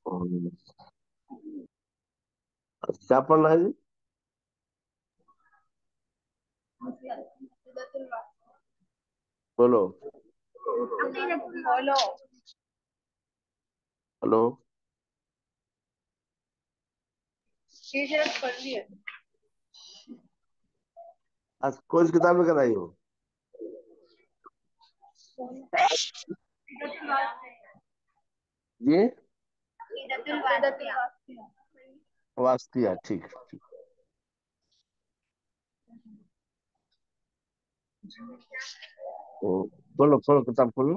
हम्म, क्या पढ़ना है जी? बोलो। बोलो। हेलो। टीचर पढ़ लिए। आज कौन सी किताब लेकर आई हो? जी। वास्तिया, ठीक ठीक। तो बोलो, खोलो किताब खोलो।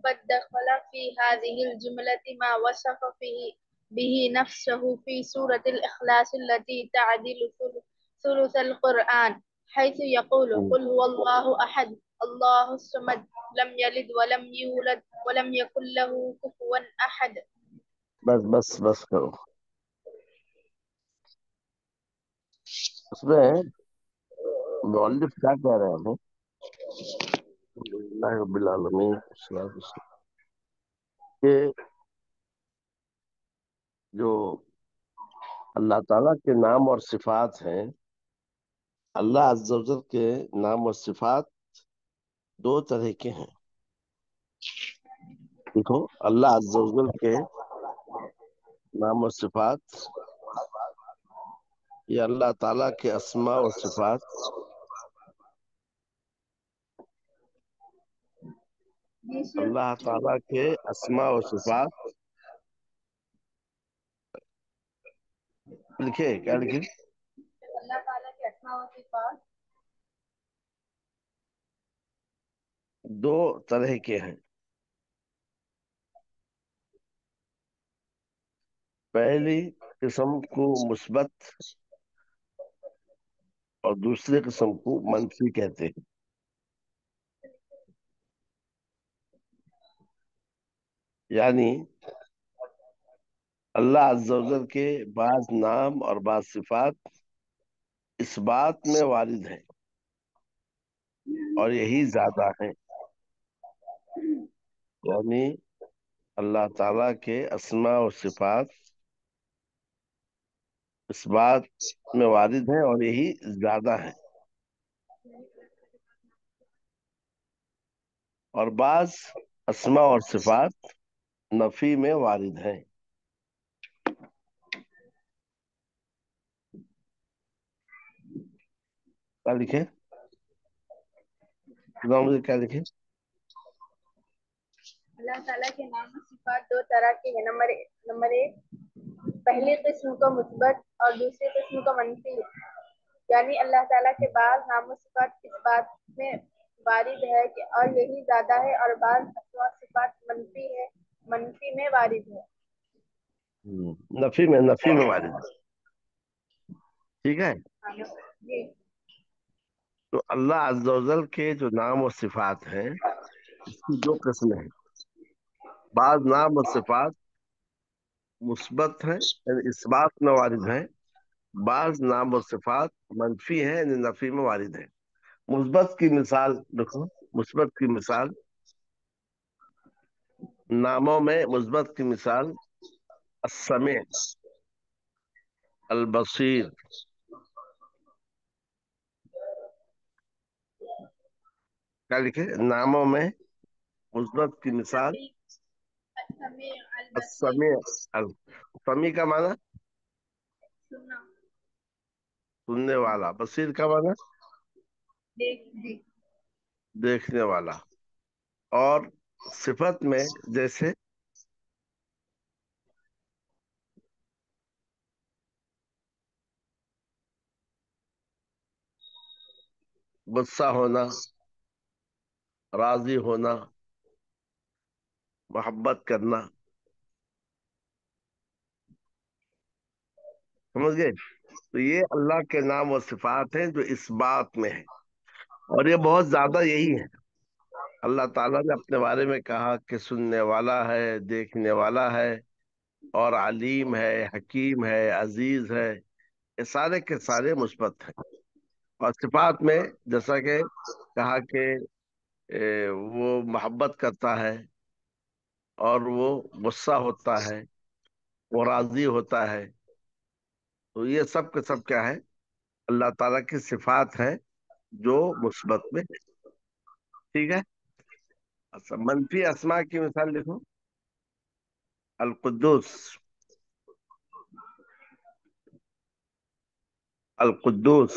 قد دخل في هذه الجملة ما وصف به نفسه في سورة الإخلاص التي تعدل ثلث القرآن، حيث يقول: हम्म، قل هو الله أحد الله الصمد لم يلد ولم يولد ولم يكن له كفوا أحد. बस बस बस करो। उसमें मौलिफ क्या कह रहे हैं? अल्लाह रब्बिल आलमीन, सलात वस्सलाम। कि जो अल्लाह ताला के नाम और सिफात हैं, अल्लाह अज़्ज़ा वजल के नाम और सिफात दो तरह के हैं। देखो, अल्लाह अज़्ज़ा वजल के नाम और सिफात, ये अल्लाह ताला के अस्मा और सिफात, अल्लाह ताला के अस्मा और सिफात लिखे, क्या लिखे? अल्लाह ताला के अस्मा व सिफात दो तरह के हैं। पहली किस्म को मुस्बत और दूसरे किस्म को मनफी कहते हैं। यानी अल्लाह अज़्ज़ा वजल के बाज नाम और बाज सिफात इस बात में वारिद है और यही ज्यादा है। यानी अल्लाह ताला के अस्मा और सिफात इस बात में वारिद है और यही ज्यादा है। और बाज अस्मा और सिफात नफी में वारिद है। क्या लिखे? बताओ मुझे, क्या लिखे? अल्लाह ताला के नाम और सिफात दो तरह के हैं। नंबर एक, पहली किस्म को मुस्बत और दूसरी किस्म को मनफी है। यानी अल्लाह ताला के बाद नाम और सिफात इस बात में वारिद है कि और यही ज्यादा है, और बाद अस्मा सिफात मनफी में वारिद है। नफी में वारिद है। ठीक है। जी। तो अल्लाह अज़्ज़ा वजल के जो नाम और सिफात हैं, इसकी दो किस्में हैं। बाज नाम और सिफात मुस्बत हैं, यानी इस बात में वारिद हैं। बाज नाम और सिफात मनफी है, यानी नफी में वारिद है। मुस्बत की मिसाल देखो। मुस्बत की मिसाल, नामों में मुस्बत की मिसाल अस्समी, अल बसीर। क्या लिखे नामों में? मुस्बत की मिसाल असमी अल बसीर। अस्समी। अल समी का माना सुनना। सुनने वाला, बसीर का माना देख जी। देखने वाला। और सिफत में जैसे गुस्सा होना, राजी होना, मोहब्बत करना। समझ गए? तो ये अल्लाह के नाम और सिफात हैं जो इस बात में है, और ये बहुत ज्यादा यही है। अल्लाह ताला ने अपने बारे में कहा कि सुनने वाला है, देखने वाला है, और अलीम है, हकीम है, अजीज है। ये सारे के सारे मुस्बत हैं। اور صفات میں جیسا کہ کہا کہ وہ محبت کرتا ہے، اور وہ غصہ ہوتا ہے، وہ راضی ہوتا ہے، تو یہ سب کے سب کیا ہے؟ اللہ تعالیٰ کی صفات ہے جو مثبت میں ہے۔ ٹھیک ہے؟ اچھا، منفی اسما کی مثال لکھو۔ القدوس، القدوس،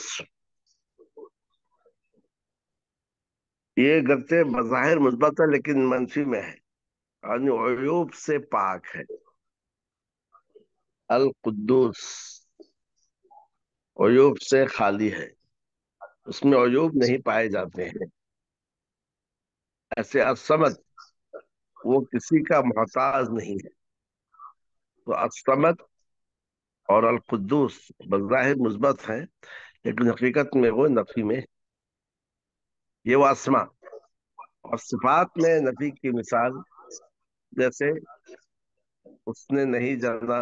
یہ گرچہ بظاہر مثبت ہے لیکن منفی میں ہے، یعنی عیوب سے پاک ہے۔ القدوس عیوب سے خالی ہے، اس میں عیوب نہیں پائے جاتے ہیں۔ ایسے الصمد، وہ کسی کا محتاج نہیں ہے۔ تو الصمد اور القدوس بظاہر مثبت ہیں لیکن حقیقت میں وہ نفی میں ہے۔ یہ وہ اسما اور صفات میں نفی کی مثال، جیسے اس نے نہیں جانا،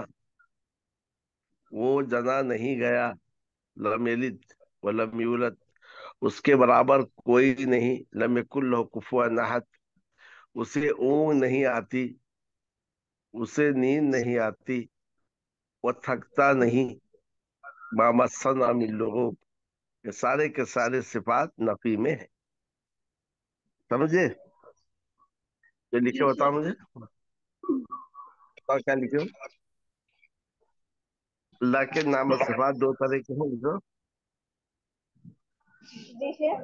وہ جنا نہیں گیا، لم یلد ولم یولد، اس کے برابر کوئی نہیں، لم یکن لہ کفوا احد، اسے اونگ نہیں آتی، اسے نیند نہیں آتی، وہ تھکتا نہیں، ما مسنا من لغوب، یہ سارے کے سارے صفات نفی میں ہیں۔ سمجھے؟ یہ لکھے جی بتاؤ شیخ، مجھے، بتاؤ کیا لکھے ہو؟ اللہ کے نام اور صفات دو طرح کے ہیں، لکھو۔ جی شیخ،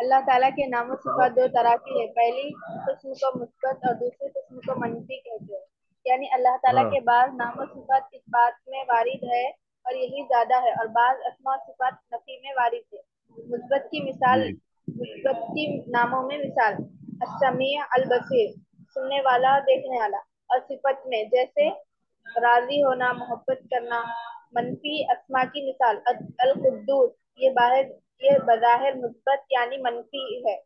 اللہ تعالیٰ کے نام و بتاؤ۔ صفات دو طرح کی ہے، پہلی قسم کو مثبت اور دوسری قسم کو منفی کہتے ہیں۔ یعنی اللہ تعالیٰ ہاں کے بعض نام و صفات اس بات میں وارد ہے اور یہی زیادہ ہے، اور بعض اسماء و صفات نفی میں وارد ہے۔ مثبت کی مثال، جی مثبت کی ناموں میں مثال السمیع، البصیر، سننے والا، دیکھنے والا، اور صفت میں جیسے راضی ہونا، محبت کرنا۔ منفی اسما کی مثال القدوس، یہ بظاہر مثبت یعنی منفی ہے،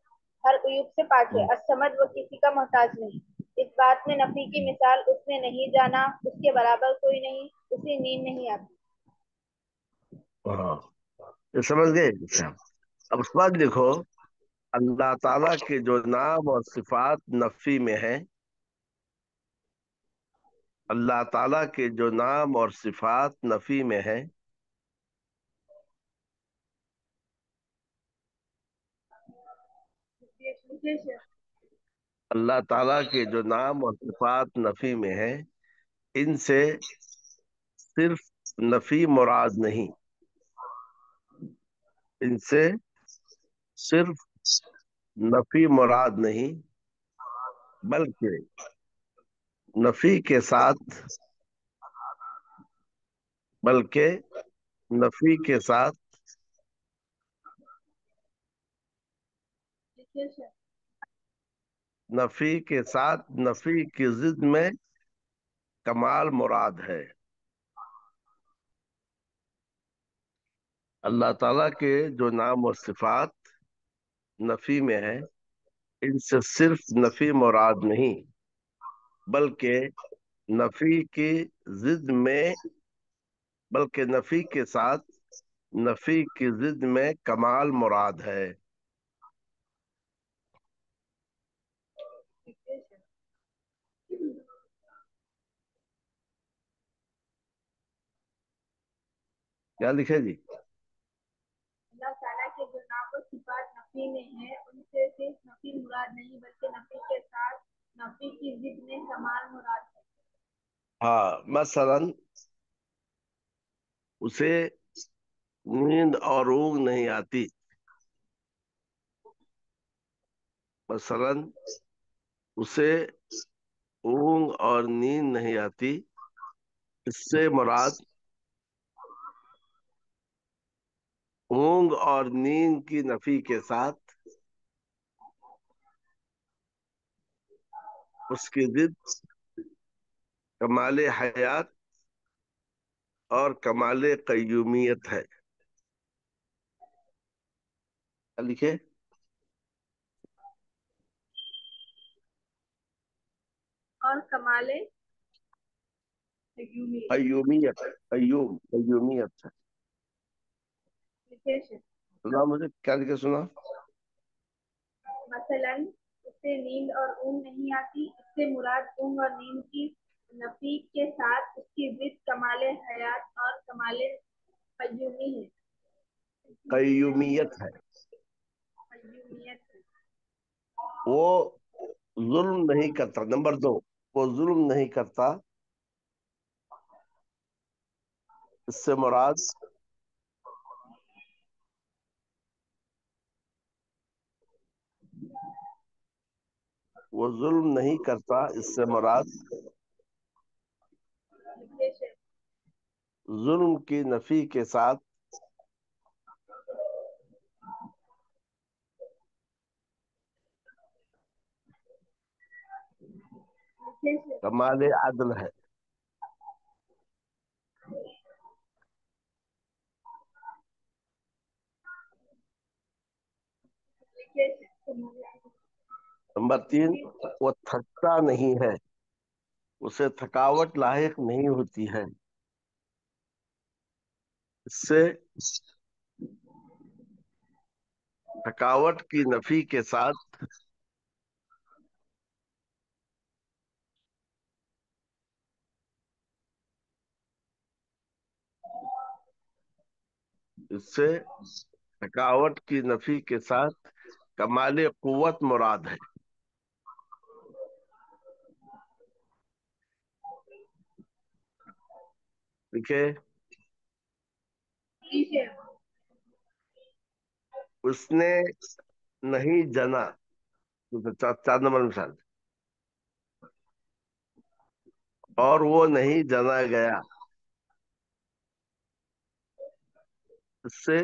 ہر عیوب سے پاک ہے۔ الصمد، وہ کسی کا محتاج نہیں۔ اس بات میں نفی کی مثال اس نے نہیں جانا، اس کے برابر کوئی نہیں، اسے نیند نہیں آتی۔ ہاں، یہ سمجھ گئے؟ اچھا، اب اس کے بعد دیکھو، اللہ تعالیٰ کے جو نام اور صفات نفی میں ہیں، اللہ تعالیٰ کے جو نام اور صفات نفی میں ہیں، اللہ تعالیٰ کے جو نام اور صفات نفی میں ہیں، ان سے صرف نفی مراد نہیں، ان سے صرف نفی مراد نہیں، بلکہ نفی کے ساتھ بلکہ نفی کے ساتھ نفی کے ساتھ نفی کی ضد میں کمال مراد ہے۔ اللہ تعالیٰ کے جو نام اور صفات نفی میں ہیں، ان سے صرف نفی مراد نہیں، بلکہ نفی کی ضد میں بلکہ نفی کے ساتھ نفی کی ضد میں کمال مراد ہے۔ کیا لکھے جی؟ اللہ تعالیٰ کے جو نام و صفات نفی میں ہیں، ان سے صرف نفی مراد نہیں بلکہ نفی کے ساتھ نفی کی ضد میں کمال مراد ہے۔ ہاں، مثلا اسے نیند اور اونگ نہیں آتی، مثلا اسے اونگ اور نیند نہیں آتی، اس سے مراد اونگ اور نیند کی نفی کے ساتھ اس کی ضد کمال حیات اور کمال قیومیت ہے۔ لکھے اور کمال قیومی، قیومیت، قیومیت ہے۔ लिखिए शेख। सुना मुझे, क्या लिखे सुना? मसलन उससे नींद और ऊँग नहीं आती, इससे मुराद ऊँग और नींद की नफी के साथ उसकी जिद कमाले हयात और कमाले कय्यूमी है। कय्यूमियत है। कय्यूमियत है। वो जुल्म नहीं करता। नंबर दो, वो जुल्म नहीं करता, इससे मुराद वो जुल्म नहीं करता, इससे मुराद लिखिए शेख। जुल्म की नफी के साथ लिखिए शेख। कमाल अदल है। लिखिए शेख। नंबर तीन, वो थकता नहीं है, उसे थकावट लायक नहीं होती है, इससे थकावट की नफी के साथ इससे थकावट की नफी के साथ कमाल कुव्वत मुराद है। ठीक है। जी शेख। उसने नहीं जना, तो चार नंबर मिसाल, और वो नहीं जना गया, इससे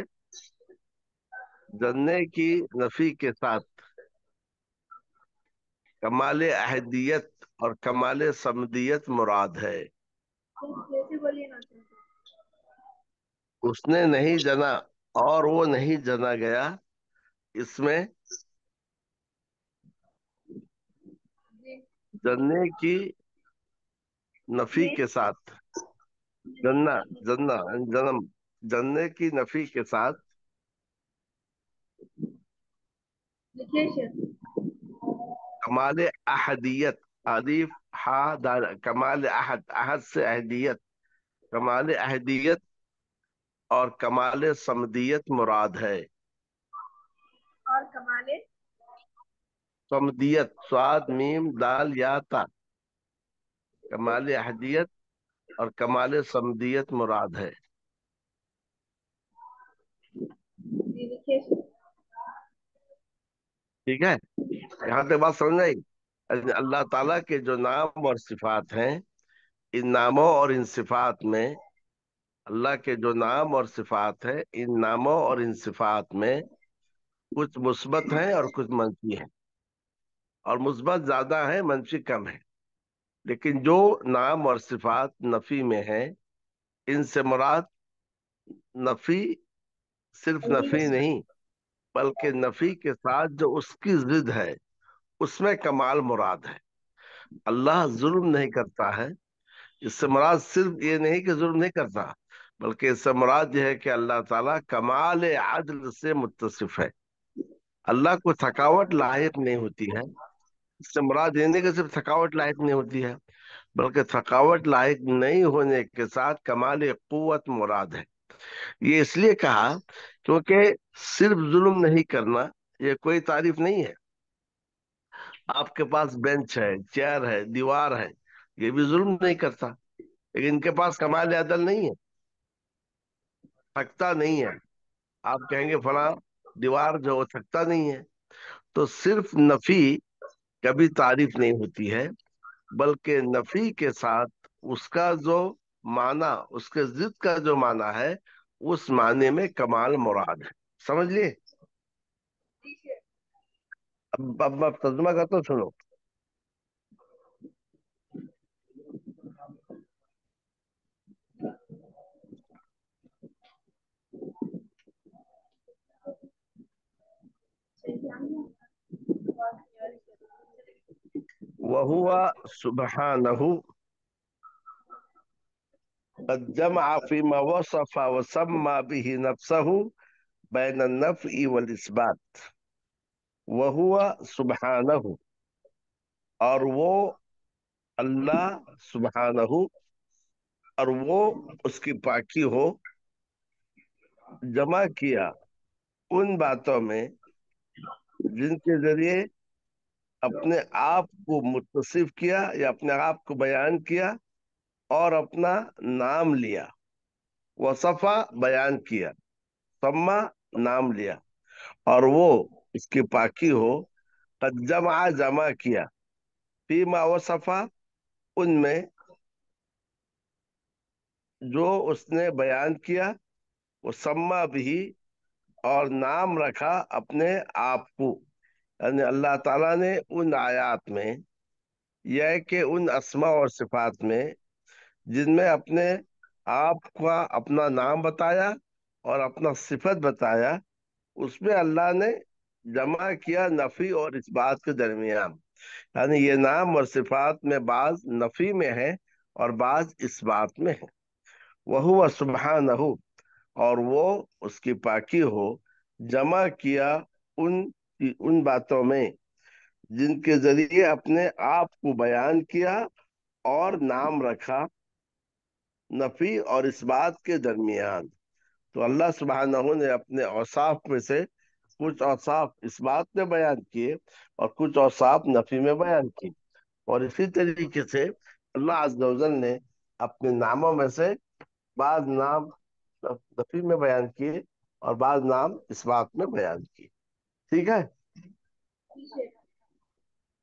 जनने की नफी के साथ कमाल अहदियत और कमाल समदियत मुराद है। जैसे बोलिए ना शेख। उसने नहीं जना और वो नहीं जना गया, इसमें जी। जनने की नफी इसमें के साथ जनना, जनना, जन्म, जनने की नफी के साथ लिखिए शेख। कमाल अहदियत, अलीफ हा दाल, कमाल अहद, अहद से अहदियत, कमाल अहदियत और कमाल समदियत मुराद है। और कमाले। समदियत, स्वाद मीम दाल या ता, कमाल अहदियत और कमाल समदियत मुराद है। जी लिखिए शेख। ठीक है, यहाँ तक बात समझ आई? अल्लाह ताला के जो नाम और सिफात हैं, इन नामों और इन सिफात में, अल्लाह के जो नाम और सिफात है, इन नामों और इन सिफात में कुछ मुस्बत हैं और कुछ मंफी हैं, और मुस्बत ज्यादा है, मंफी कम है। लेकिन जो नाम और सिफात नफी में है, इनसे मुराद नफी, सिर्फ वही है। नफी नहीं, बल्कि नफी के साथ जो उसकी जिद है, उसमें कमाल मुराद है। अल्लाह जुल्म नहीं करता है, इससे मुराद सिर्फ ये नहीं कि जुल्म नहीं करता, बल्कि इससे मुराद यह है कि अल्लाह ताला कमाल आदल से मुत्तसिफ है। अल्लाह को थकावट लायक नहीं होती है। इससे मुराद ये नहीं कि सिर्फ थकावट लायक नहीं होती है, बल्कि थकावट लायक नहीं होने के साथ कमाल कुव्वत मुराद है। ये इसलिए कहा क्योंकि सिर्फ जुल्म नहीं करना ये कोई तारीफ नहीं है। आपके पास बेंच है, चेयर है, दीवार है, ये भी जुल्म नहीं करता, लेकिन इनके पास कमाल अदल नहीं है, थकता नहीं है। आप कहेंगे फला दीवार जो वो थकता नहीं है। तो सिर्फ नफी कभी तारीफ नहीं होती है, बल्कि नफी के साथ उसका जो माना, उसके जिद का जो माना है, उस माने में कमाल मुराद है। समझ लिए? जी शेख। अब मैं तर्जुमा करता हूँ, सुनो। वहुवा सुब्हानहु कद जमअ फीमा वसफ़ व सम्मा बिही नफ्सहु बैन नफ़ी वल इस्बात वहुवा सुब्हानहु, और वो अल्लाह सुब्हानहु, और वो उसकी पाकी हो, जमा किया उन बातों में जिनके जरिए अपने आप को मुत्तसिफ किया या अपने आप को बयान किया और अपना नाम लिया। वसफा बयान किया, सम्मा नाम लिया, और वो उसकी पाकी हो, कद जमा किया, फीमा वसफा उनमें जो उसने बयान किया, वो सम्मा भी, और नाम रखा अपने आप को। यानी अल्लाह ताला ने उन आयात में, यह कि उन अस्मा और सिफात में जिनमें अपने आप का अपना नाम बताया और अपना सिफत बताया, उसमें अल्लाह ने जमा किया नफी और इस बात के दरमियान। यानी ये नाम और सिफात में बाज नफी में है और बाज इस बात में है। वहुवा सुब्हानहु, और वो उसकी पाकी हो, जमा किया उन उन बातों में जिनके जरिए अपने आप को बयान किया और नाम रखा नफी और इस बात के दरमियान। तो अल्लाह सुब्हानहू ने अपने औसाफ में से कुछ औसाफ इस बात में बयान किए और कुछ औसाफ नफी में बयान किए। और इसी तरीके से अल्लाह अज़्ज़ा व जल ने अपने नामों में से बाज नाम नफी में बयान किए और बाज नाम इस बात में बयान किए। ठीक है,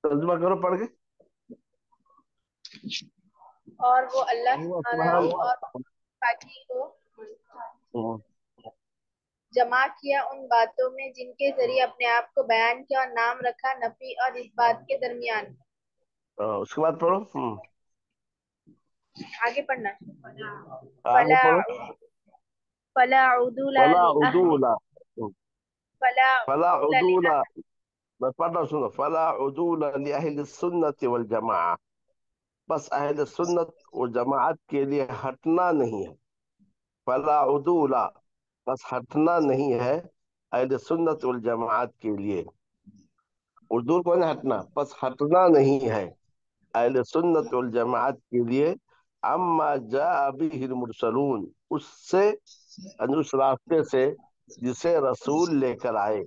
तर्जुमा करो पढ़ के। और वो अल्लाह हुआ सुब्हानहू सुभान। और पाकी को हम्म, जमा किया उन बातों में जिनके जरिए अपने आप को बयान किया और नाम रखा नफी और इस बात के दरमियान। उसके बाद पढ़ो। आगे पढ़ना। आगे फला पढ़ो। फला उदूला फला लि अहली उदूला, फला फला उदूला लि उदूला, मैं पढ़ रहा हूँ, सुनो। फला उदूला li अहल सुन्नत वल जमाआ, बस अहल सुन्नत और जमाअत के लिए हटना नहीं है। फला उदूला, बस हटना नहीं है अहल सुन्नत वल जमाअत के लिए। उदूल को नहीं हटना, बस हटना नहीं है अहल सुन्नत वल जमाअत के लिए। अम्मा जा बिहिल मुरसलून, उससे, उस रास्ते से जिसे रसूल लेकर आए।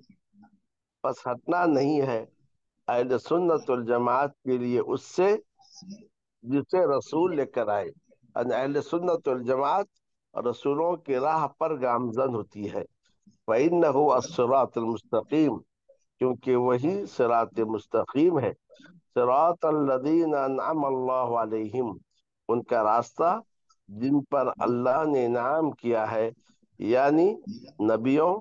बस हटना नहीं है अहले सुन्नत वल जमात के लिए उससे जिसे रसूल लेकर आए। यानी अहले सुन्नत वल जमात रसूलों की राह पर गामजन होती है। फइन्नहु अस्सिरातुल मुस्तकीम, क्योंकि वही सिरात मुस्तकीम है। सिरात अल्लज़ीना अनअम अल्लाहु अलैहिम, उनका रास्ता जिन पर अल्लाह ने इनाम किया है, यानी नबियों,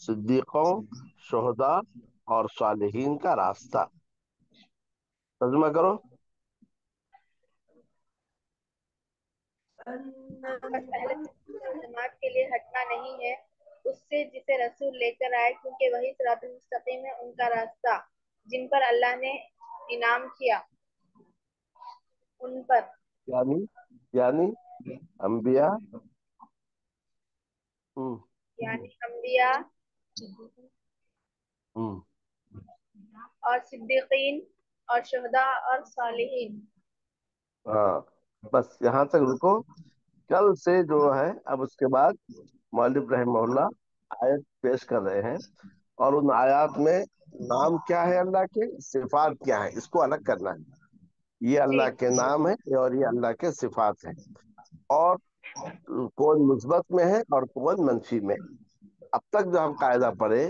सिद्दीकों, शुहदा और सालिहीन का रास्ता। तर्जुमा करो। बस अहले सुन्नत वल जमात के लिए हटना नहीं है उससे जिसे रसूल लेकर आए, क्योंकि वही सिरातुल मुस्तकीम है उनका रास्ता जिन पर अल्लाह ने इनाम किया उन पर, यानी यानी अंबिया, हम्म, यानी अम्बिया हम्म, और सिद्दीकीन और शुहदा और सालिहीन। हाँ, बस यहाँ तक रुको। कल से जो है, अब उसके बाद मौलवी रहमहुल्लाह आयत पेश कर रहे हैं, और उन आयत में नाम क्या है अल्लाह के, सिफात क्या है, इसको अलग करना है। ये जी अल्लाह के नाम है और ये अल्लाह के सिफात है, और कौन मुस्बत में है और कौन मनफी में। अब तक जो हम कायदा पढ़े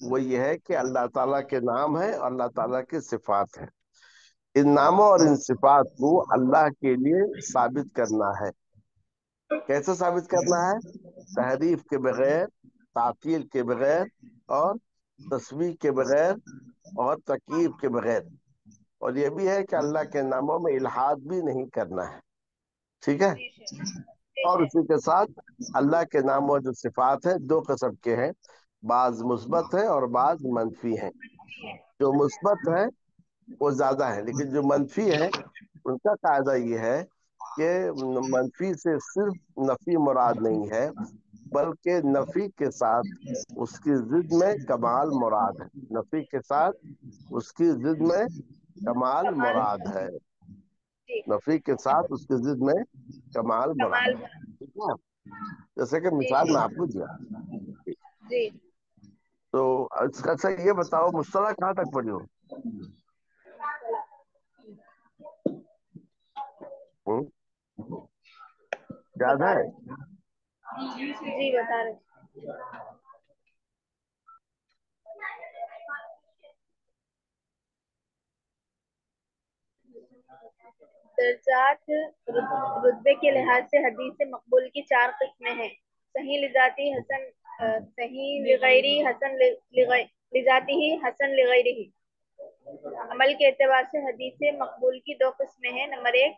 वो ये है कि अल्लाह ताला के नाम है और अल्लाह ताला के सिफात है। इन नामों और इन सिफात को अल्लाह के लिए साबित करना है। कैसे साबित करना है? तहरीफ के बगैर, तातील के बगैर, और तस्वीर के बगैर, और तकीब के बगैर। और ये भी है कि अल्लाह के नामों में इल्हाद भी नहीं करना है। ठीक है। और उसी के साथ अल्लाह के नाम और जो सिफात है दो किस्म के हैं, बाज मुस्बत है और बाज मनफी है। जो मुस्बत है वो ज्यादा है, लेकिन जो मनफी है उनका कायदा ये है कि मनफी से सिर्फ नफी मुराद नहीं है, بلکہ نفی کے ساتھ اس کی ضد میں کمال مراد ہے. نفی کے ساتھ اس کی ضد میں کمال کمال مراد ہے. جی نفی کے ساتھ اس کی ضد میں کمال مراد کمال ہے. ٹھیک ہے. جیسے کہ جی مثال میں آپ کو شیخ دیا. جی تو اچھا یہ بتاؤ مصطلح کہاں تک پڑھی ہو؟ ہوں؟ یاد بتا ہے؟ رہے جی بتا رہے درجات رتبے کے لحاظ سے حدیث مقبول کی 4 قسمیں ہیں. صحیح لذاتی، حسن صحیح لغیری، حسن لذاتی ہی، حسن لغیری ہی. عمل کے اعتبار سے حدیث مقبول کی 2 قسمیں ہیں. نمبر 1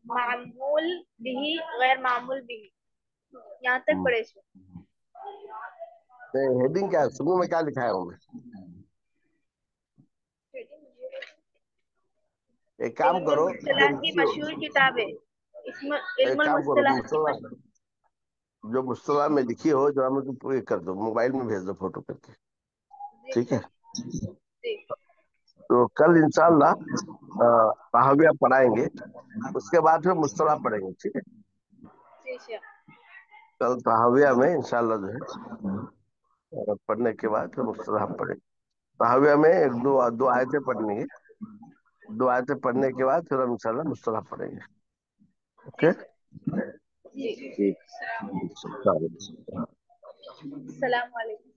معمول بھی، غیر معمول بھی. یہاں تک پڑھے سے ہیڈنگ کیا ہے؟ شروع میں کیا لکھا ہے میں؟ ایک کام علم کرو، جو المصطلح کی لکھی ہو مشہور کتاب ہے علم ایک کام کرو، المصطلح کی مصطلح جو مصطلح میں لکھی ہو جو ہمیں تو یہ کر دو، موبائل میں بھیج دو فوٹو کر کے. جی ٹھیک ہے. جی تو کل انشاءاللہ تحاویہ پڑھائیں گے. اس کے بعد پھر مصطلح پڑھیں گے. ٹھیک ہے. جی شیخ کل تحاویہ میں انشاءاللہ جو ہے پڑھنے کے بعد پھر مصطلح پڑھیں گے. تحاویہ میں ایک دو آیتیں پڑھنی ہے. 2 آیتیں پڑھنے کے بعد پھر ہم انشاءاللہ مصطلح پڑھیں گے. جی اوکے. جی ٹھیک. السلام علیکم.